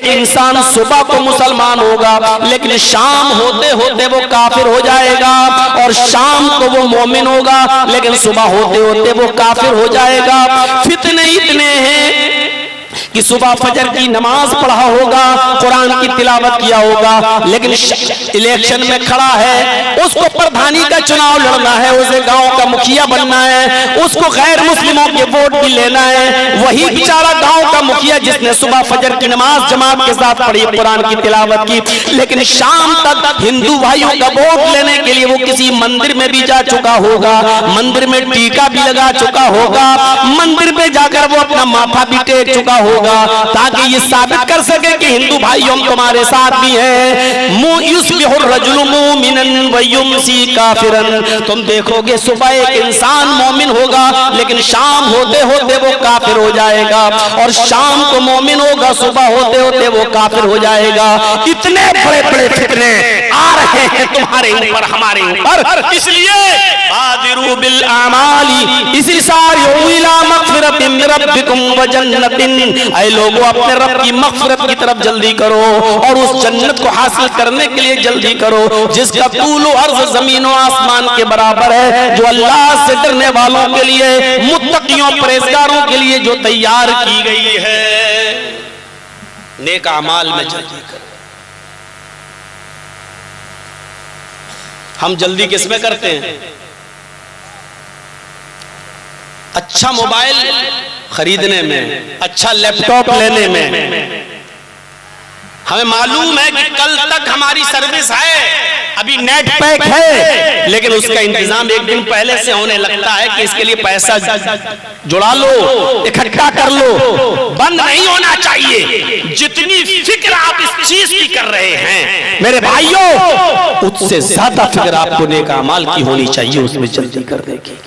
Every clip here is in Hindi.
इंसान सुबह को मुसलमान होगा लेकिन शाम होते होते वो काफिर हो जाएगा, और शाम को वो मोमिन होगा लेकिन सुबह होते होते वो काफिर हो जाएगा। फितने इतने हैं कि सुबह फजर की नमाज पढ़ा होगा, कुरान की तिलावत किया होगा, लेकिन इलेक्शन में खड़ा है, उसको प्रधानी का चुनाव लड़ना है, उसे गांव का मुखिया बनना है, उसको गैर मुस्लिमों के वोट भी लेना है। वही बेचारा गांव का मुखिया जिसने सुबह फजर की नमाज जमात के साथ पढ़ी, कुरान की तिलावत की, लेकिन शाम तक हिंदू भाइयों का वोट लेने के लिए वो किसी मंदिर में भी जा चुका होगा, मंदिर में टीका भी लगा चुका होगा, मंदिर में जाकर वो अपना माथा भी टेक चुका होगा, ताकि ये साबित कर सके कि हिंदू भाइयों तुम्हारे साथ भी हैं। युस्बिहुर रजुलु मुमिनन व युमसी काफिरन। तुम देखोगे सुबह एक इंसान मोमिन होगा लेकिन शाम होते होते वो काफिर हो जाएगा, और शाम को मोमिन होगा, सुबह होते होते वो काफिर हो जाएगा। इतने बड़े बड़े फितने आ रहे हैं तुम्हारे ऊपर, हमारे ऊपर, इसलिए बादिरू बिल आमाली इसी सारिउ इला मगफिरतिन मिन रब्बिकुम व जन्नतिन। ऐ लोगों, अपने रब की मग़फ़िरत की तरफ जल्दी करो और उस जन्नत को हासिल करने के लिए जल्दी करो जिसका तूल अर्ज़ ज़मीन और आसमान के बराबर है, जो अल्लाह से डरने वालों के लिए, मुत्तक़ियों परहेज़गारों के लिए जो तैयार की गई है। नेक अमाल में जल्दी करो। हम जल्दी किसमें करते हैं? अच्छा मोबाइल खरीदने में, अच्छा लैपटॉप लेने में। हमें मालूम है कि कल तक हमारी सर्विस है, अभी नेट पैक है, लेकिन उसका इंतजाम एक दिन पहले से होने लगता है कि इसके लिए पैसा जुड़ा लो, इकट्ठा कर लो। बंद नहीं होना चाहिए। जितनी फिक्र आप इस चीज की कर रहे हैं मेरे भाइयों, उससे ज्यादा फिक्र आपको नेक अमाल की होनी चाहिए, उसमें जल्दी करने की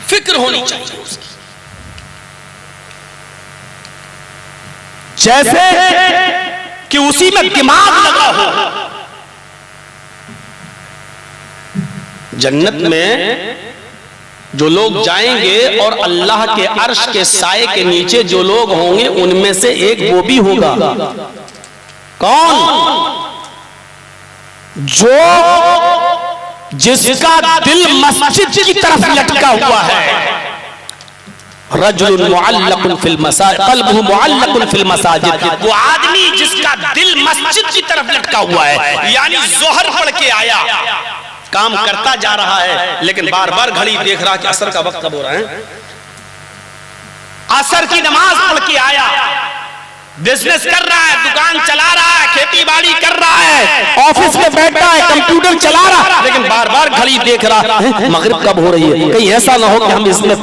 फिक्र होनी चाहिए उसकी। जैसे कि उसी में दिमाग लगा हो। जन्नत में जो लोग जाएंगे और अल्लाह के अर्श के साए के नीचे जो लोग होंगे, उनमें से एक वो भी होगा। कौन? जो जिसका दिल मस्जिद की तरफ लटका हुआ है। रजुलुन मुअल्लकुन फिल मसाजिद, क़ल्बुहु मुअल्लकुन फिल मसाजिद। वो आदमी जिसका दिल मस्जिद की तरफ लटका हुआ है, यानी ज़ोहर पढ़ के आया, काम करता जा रहा है, लेकिन बार बार घड़ी देख रहा कि असर का वक्त कब हो रहा है। असर की नमाज पढ़ के आया, बिजनेस कर रहा है, दुकान चला रहा है, खेती बाड़ी कर रहा है, ऑफिस में बैठा है, कंप्यूटर चला रहा है, लेकिन बार बार घड़ी देख रहा है मगरिब कब हो रही है। कहीं ऐसा ना हो कि हम इसमें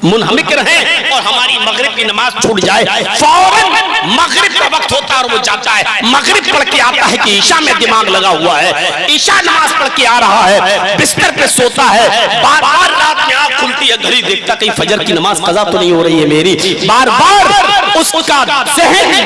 मुनहमिक रहें और हमारी मगरिब की नमाज छूट जाए। फौरन मगरिब का वक्त होता है और वो जाता है, मगरिब पढ़ के आता है कि ईशा में दिमाग लगा हुआ है, ईशा नमाज पढ़ के आ रहा है, बिस्तर पे सोता है, बार बार रात में आंख खुलती है, घड़ी देखता कहीं फजर की नमाज कज़ा तो नहीं हो रही है मेरी। बार बार उसका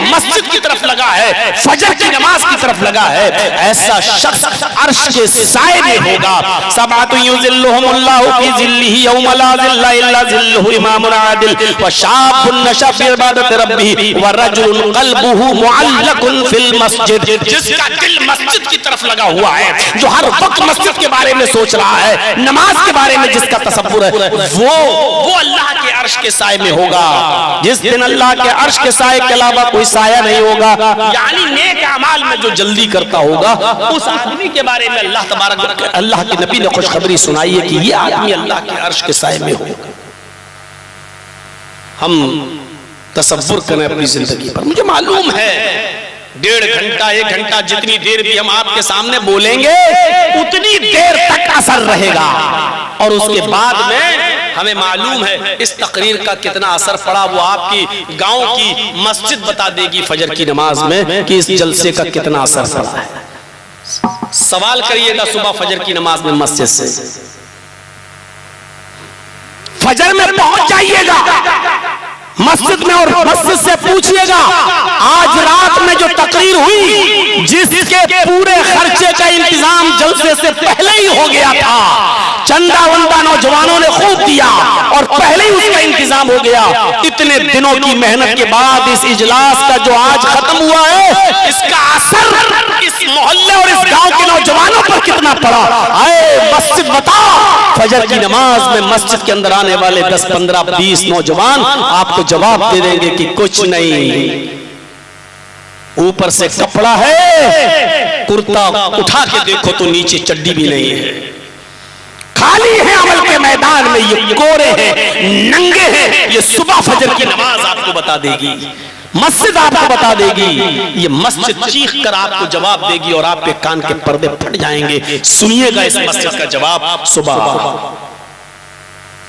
मस्जिद की तरफ लगा है, फजर की नमाज की तरफ लगा है। ऐसा शख्स अर्श के साए में होगा। सबातु युज़िल्लुहुमुल्लाहु फी ज़िल्लिही यौमा ला ज़िल्ला इल्ला ज़िल्लुहु इमामुन आदिल व शाबुन नशा फी इबादति रब्बिही व रजुलुन क़ल्बुहु मुअल्लकुन फिल मस्जिद। जिसका दिल मस्जिद की तरफ लगा हुआ है, जो हर वक्त मस्जिद के बारे में सोच रहा है, नमाज के बारे में जिसका तसव्वुर है, वो अल्लाह के अर्श के साए में होगा। जिस दिन अल्लाह के अर्श के साए के अलावा कोई साया नहीं होगा। यानी नेक अमाल में जो जल्दी करता होगा, उस आदमी के बारे में अल्लाह तबारक अल्लाह के नबी ने खुशखबरी सुनाई है कि ये आदमी अल्लाह के अर्श के साए में होगा। हम तसव्वुर करें अपनी जिंदगी पर। मुझे मालूम है 1.5 घंटा 1 घंटा जितनी देर भी हम आपके सामने बोलेंगे उतनी देर तक असर रहेगा, और उसके बाद में हमें मालूम है इस तकरीर का कितना असर पड़ा। वो आपकी गांव की मस्जिद बता देगी फजर की नमाज में कि इस जलसे का कितना असर पड़ा है। सवाल करिएगा सुबह फजर की नमाज में मस्जिद से, फजर में पहुंच जाइएगा मस्जिद में और मस्जिद से पूछिएगा आज रात में जो तकरीर हुई, जिसके पूरे खर्चे का इंतजाम जलसे से पहले ही हो गया था, चंदा वंदा नौजवानों ने खूब दिया और पहले ही उसका इंतजाम हो गया। इतने दिनों की मेहनत के बाद इस इजलास का जो आज खत्म हुआ है, इसका असर इस मोहल्ले और इस गांव के नौजवानों पर कितना पड़ा। आए मस्जिद बताओ, फजर की नमाज में मस्जिद के अंदर आने वाले 10, 15, 20 नौजवान आपको जवाब दे देंगे कि कुछ नहीं, ऊपर से कपड़ा है, कुर्ता उठा के देखो तो नीचे चड्डी भी नहीं है, खाली है अमल के मैदान में, ये कोरे हैं, नंगे हैं। ये सुबह फजर की नमाज आपको बता देगी, मस्जिद आपको बता देगी, ये मस्जिद चीख कर आपको जवाब देगी और आपके कान के पर्दे फट जाएंगे। सुनिएगा इस मस्जिद का जवाब। सुबह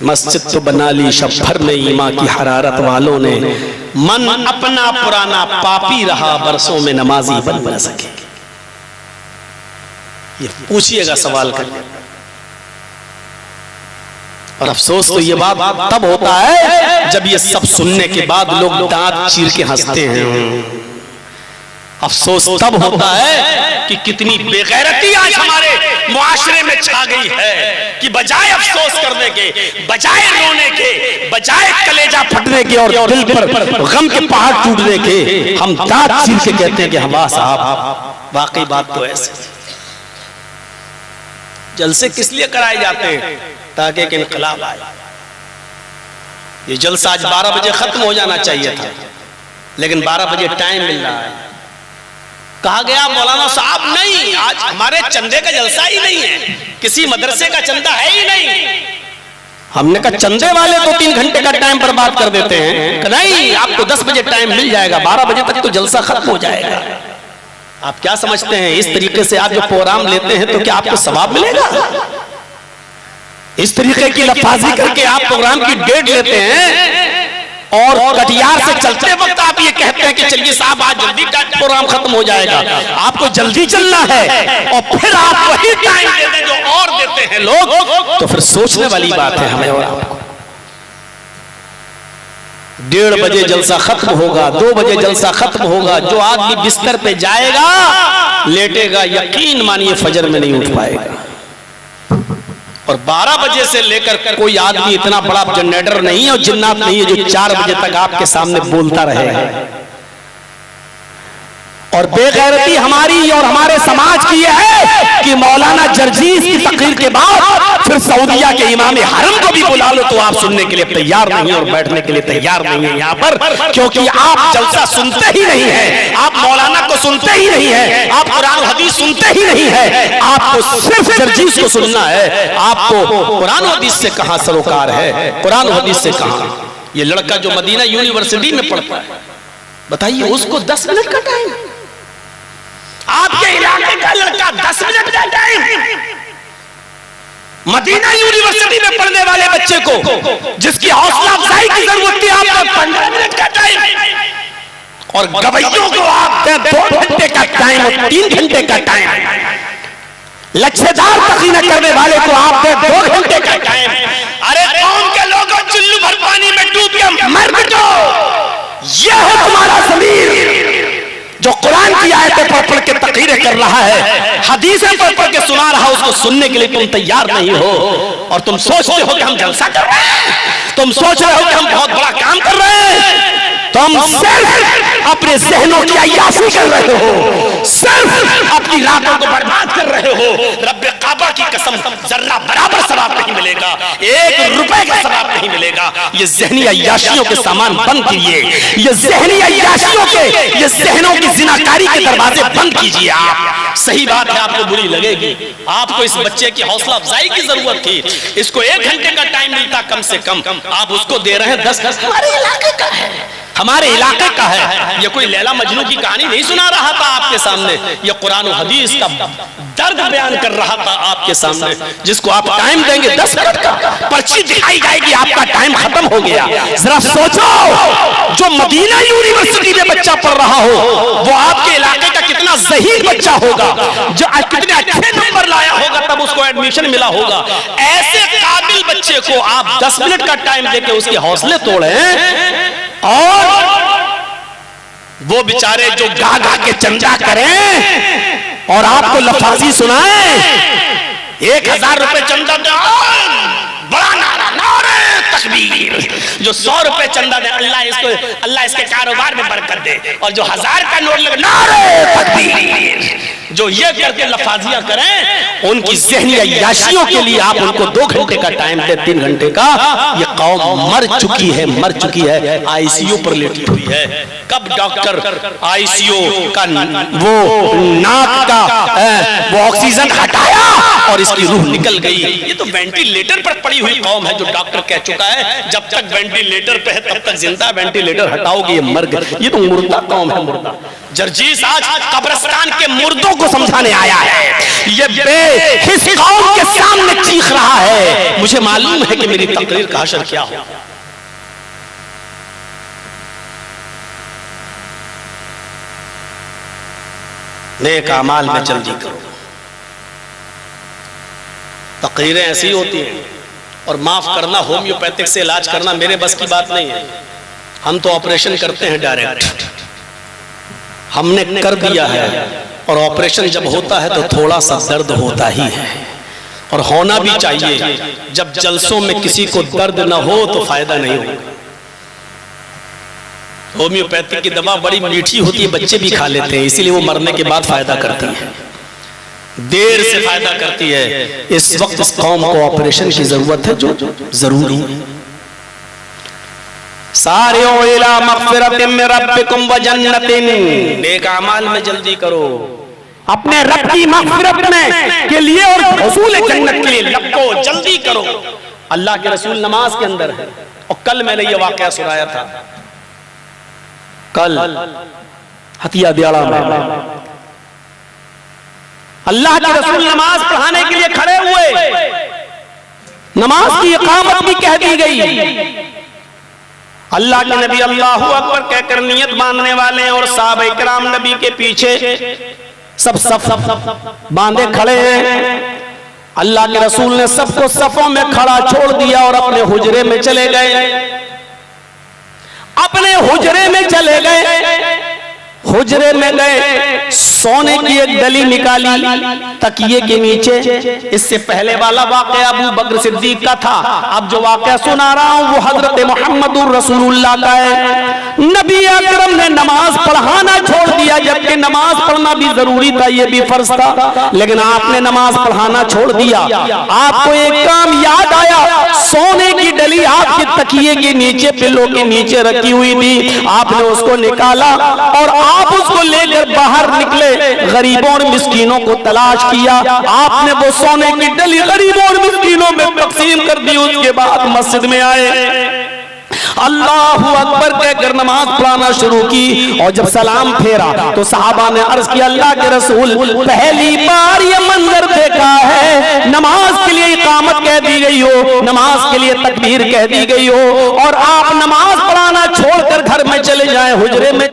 मस्जिद तो बना ली शब भर में ईमान की हरारत वालों ने, मन अपना पुराना पापी रहा, बरसों में नमाजी बन न सके। ये पूछिएगा सवाल करके। और अफसोस तो ये बात तब होता है जब ये सब सुनने के बाद लोग दांत चीर के हंसते हैं। अफसोस तब होता है कि कितनी बेगैरती आज हमारे मुआशरे में छा गई है कि बजाय अफसोस करने के, बजाय रोने के, बजाय कलेजा फटने के और दिल पर गम के पहाड़ टूटने के, हम दांत चीर के कहते हैं कि हवा साहब वाकई बात तो ऐसे। जलसे किस लिए कराए जाते हैं? ताकि एक इनकलाब आए। ये जलसा आज 12 बजे खत्म हो जाना चाहिए था, लेकिन 12 बजे टाइम मिल रहा है। कहा गया मौलाना साहब नहीं, आज हमारे चंदे का जलसा ही नहीं है, किसी मदरसे का चंदा है ही नहीं। हमने कहा चंदे वाले तो 3 घंटे का टाइम बर्बाद कर देते हैं। नहीं, आपको 10 बजे टाइम मिल जाएगा, 12 बजे तक तो जलसा खत्म हो जाएगा। आप क्या समझते हैं इस तरीके से आप जो प्रोग्राम लेते हैं तो क्या आपको सवाब मिलेगा? इस तरीके की लफाजी करके आप प्रोग्राम की डेट लेते हैं और कटियार से चलते वक्त आप ये कहते हैं कि चलिए साहब आज जल्दी प्रोग्राम खत्म हो जाएगा। आपको जल्दी चलना है और फिर आप वही टाइम देते हैं जो और देते हैं लोग, तो फिर सोचने वाली बात है हमें और आपको। 1:30 बजे जलसा खत्म होगा, 2 बजे जलसा खत्म होगा। जो आदमी बिस्तर पे जाएगा, लेटेगा, यकीन मानिए फजर में नहीं उठ पाएगा। और 12 बजे से लेकर कोई आदमी इतना बड़ा जनरेटर नहीं है और जिन्नात नहीं है जो 4 बजे तक आपके सामने बोलता रहेगा। और बेगैरती हमारी और हमारे समाज की यह है कि मौलाना जर्जीस की तकरीर के बाद फिर सऊदिया के इमाम हरम को भी बुला लो तो आप सुनने के लिए तैयार नहीं है और बैठने के लिए तैयार नहीं है यहाँ पर, क्योंकि आप जलसा सुनते ही नहीं है, आप मौलाना को सुनते ही नहीं है, आप कुरान हदीस सुनते ही नहीं है। आपको सिर्फ जर्जीस को सुनना है। आपको कुरान हदीस से कहाँ सरोकार है, कुरान हदीस से कहाँ। ये लड़का जो मदीना यूनिवर्सिटी में पढ़ता है, बताइए उसको 10 मिनट का टाइम, आपके इलाके का लड़का 10 मिनट का टाइम, मदीना यूनिवर्सिटी में पढ़ने वाले बच्चे को जिसकी हौसला अफजाई की जरूरत थी, आपको 15 मिनट का टाइम, और गवैयों को आप 2 घंटे का टाइम और 3 घंटे का टाइम, लच्छेदार तकीना करने वाले को आप 2 घंटे का टाइम। अरे कौम के लोगों, चुल्लू भर पानी में डूब के मर मिटो। यह है तुम्हारा ज़मीर जो कुरान की आयतें पढ़ के तकरीरें कर रहा है, हदीसें पढ़ के सुना रहा, उसको सुनने के लिए तुम तैयार नहीं हो। और तुम सोचते हो कि हम जलसा कर रहे हैं, तुम सोच रहे हो कि हम बहुत बड़ा काम कर रहे हैं, तुम सिर्फ अपने जहनों की अय्याशी कर रहे हो, सिर्फ अपनी रातों को बर्बाद कर रहे हो। रब्बे काबा की कसम, जर्रा बराबर सवाब नहीं मिलेगा, 1 रुपए का सवाब नहीं मिलेगा। ये ज़हनी अय्याशियों के सामान बंद कीजिए, ये ज़हनी अय्याशियों के, ये ज़हनों की जिनाकारी के दरवाजे बंद कीजिए। आप सही बात है, आपको बुरी लगेगी, आपको इस बच्चे की हौसला अफजाई की जरूरत थी, इसको 1 घंटे का टाइम मिलता कम से कम, आप उसको दे रहे हैं 10। हमारे इलाके का है, हमारे इलाके का है। ये कोई लैला मजनू की कहानी नहीं सुना रहा था आपके सामने, ये कुरान और हदीस का दर्द बयान कर रहा था आपके सामने, जिसको आप टाइम देंगे 10 मिनट का, पर्ची दिखाई जाएगी, आपका टाइम खत्म हो गया। जरा सोचो, जो मदीना यूनिवर्सिटी में बच्चा पढ़ रहा हो, वो आपके इलाके का कितना ज़हीन बच्चा होगा, जो कितने अच्छे नंबर लाया होगा तब उसको एडमिशन मिला होगा। ऐसे काबिल बच्चे को आप 10 मिनट का टाइम देके उसके हौसले तोड़े, और वो बेचारे जो गा गा के चंदा करें और आपको लफाजी सुनाएं, 1000 रुपए चंदा दे, बड़ा नारा, नारे तकबीर। जो 100 रुपए चंदा दे, अल्लाह इसके कारोबार में बरकत दे। और जो 1000 का नोट लगे, नारे तकबीर। जो ये करके लफाजिया करें, उनकी ज़हनी अय्याशियों के लिए आप उनको 2 घंटे का टाइम दे, 3 घंटे का। ये कौम मर चुकी है, आईसीयू पर लेटी हुई है। कब डॉक्टर आईसीयू का वो नाक का वो ऑक्सीजन हटाया और इसकी रूह निकल गई। ये तो वेंटिलेटर पर पड़ी हुई कौम है, जो डॉक्टर कह चुका है जब तक वेंटिलेटर पे है तब तक जिंदा, वेंटिलेटर हटाओगे ये मर गए। ये तो मुर्दा कौम है, मुर्दा। जर्जीस आज कब्रिस्तान के मुर्दों को समझाने आया है। ये बेहिस कौम के सामने चीख रहा है, मुझे मालूम है कि मेरी तकरीर का हशर क्या हो। नेक अमाल में जल्दी करो। तकरीरें ऐसी होती हैं, और माफ करना, होम्योपैथिक से इलाज करना मेरे बस की बात नहीं है। हम तो ऑपरेशन करते हैं डायरेक्ट, हमने कर दिया है। और ऑपरेशन जब होता है तो थोड़ा सा दर्द होता ही है, और होना भी चाहिए। जब जलसों में किसी को दर्द ना हो तो फायदा नहीं होगा। होम्योपैथिक की दवा बड़ी मीठी होती है, बच्चे भी खा लेते हैं, इसीलिए वो मरने के बाद फायदा करती है, देर से फायदा करती है। इस वक्त इस कौम को ऑपरेशन की जरूरत है, जो जरूरी है। सारे इला मग़फ़िरतिन मिन रब्बिकुम व जन्नतिन, नेक अमाल में जल्दी करो, अपने रब की मग़फ़िरत में के लिए और हुसूल जन्नत के लिए लगो, जल्दी करो। अल्लाह के रसूल नमाज के अंदर है। और कल मैंने ये वाक़या सुनाया था, कल हतिया दियाड़ा में अल्लाह के रसूल नमाज पढ़ाने के लिए खड़े हुए, नमाज की इकामत भी कह दी गई। अल्लाह के नबी अल्लाहु अकबर कहकर नियत बांधने वाले हैं, और साहबा इकराम नबी के पीछे सब बांधे खड़े हैं। अल्लाह के रसूल ने सबको सफों में खड़ा छोड़ दिया और अपने हुजरे में चले गए, अपने हुजरे में चले गए। हुजरे में गए, सोने की एक डली निकाली तकिए के नीचे। इससे पहले वाला वाक़या अबू बकर सिद्दीक का था, अब जो वाक़या सुना रहा हूं वो हजरत मुहम्मदुर रसूलुल्लाह का है। नबी अकरम ने नमाज पढ़ाना छोड़ दिया, जबकि नमाज पढ़ना भी जरूरी था, ये भी फर्ज था, लेकिन आपने नमाज पढ़ाना छोड़ दिया। आपको एक काम याद आया, सोने की डली आपके तकिए के नीचे, पिल्लों के नीचे रखी हुई थी। आपने उसको निकाला और आप उसको लेकर बाहर निकले, गरीबों और मिस्कीनों को तलाश किया। आपने वो सोने की डली गरीबों और मिस्कीनों में तकसीम कर दी। उसके बाद मस्जिद में आए, अल्लाहु अकबर कहकर नमाज पढ़ाना शुरू की। और जब सलाम फेरा तो सहाबा ने अर्ज किया, अल्लाह के रसूल, पहली बार ये मंजर देखा है, नमाज के लिए इकामत कह दी गई हो, नमाज के लिए तकबीर कह दी गई हो, और आप नमाज पढ़ाना छोड़कर घर में चले जाएं, हुजरे में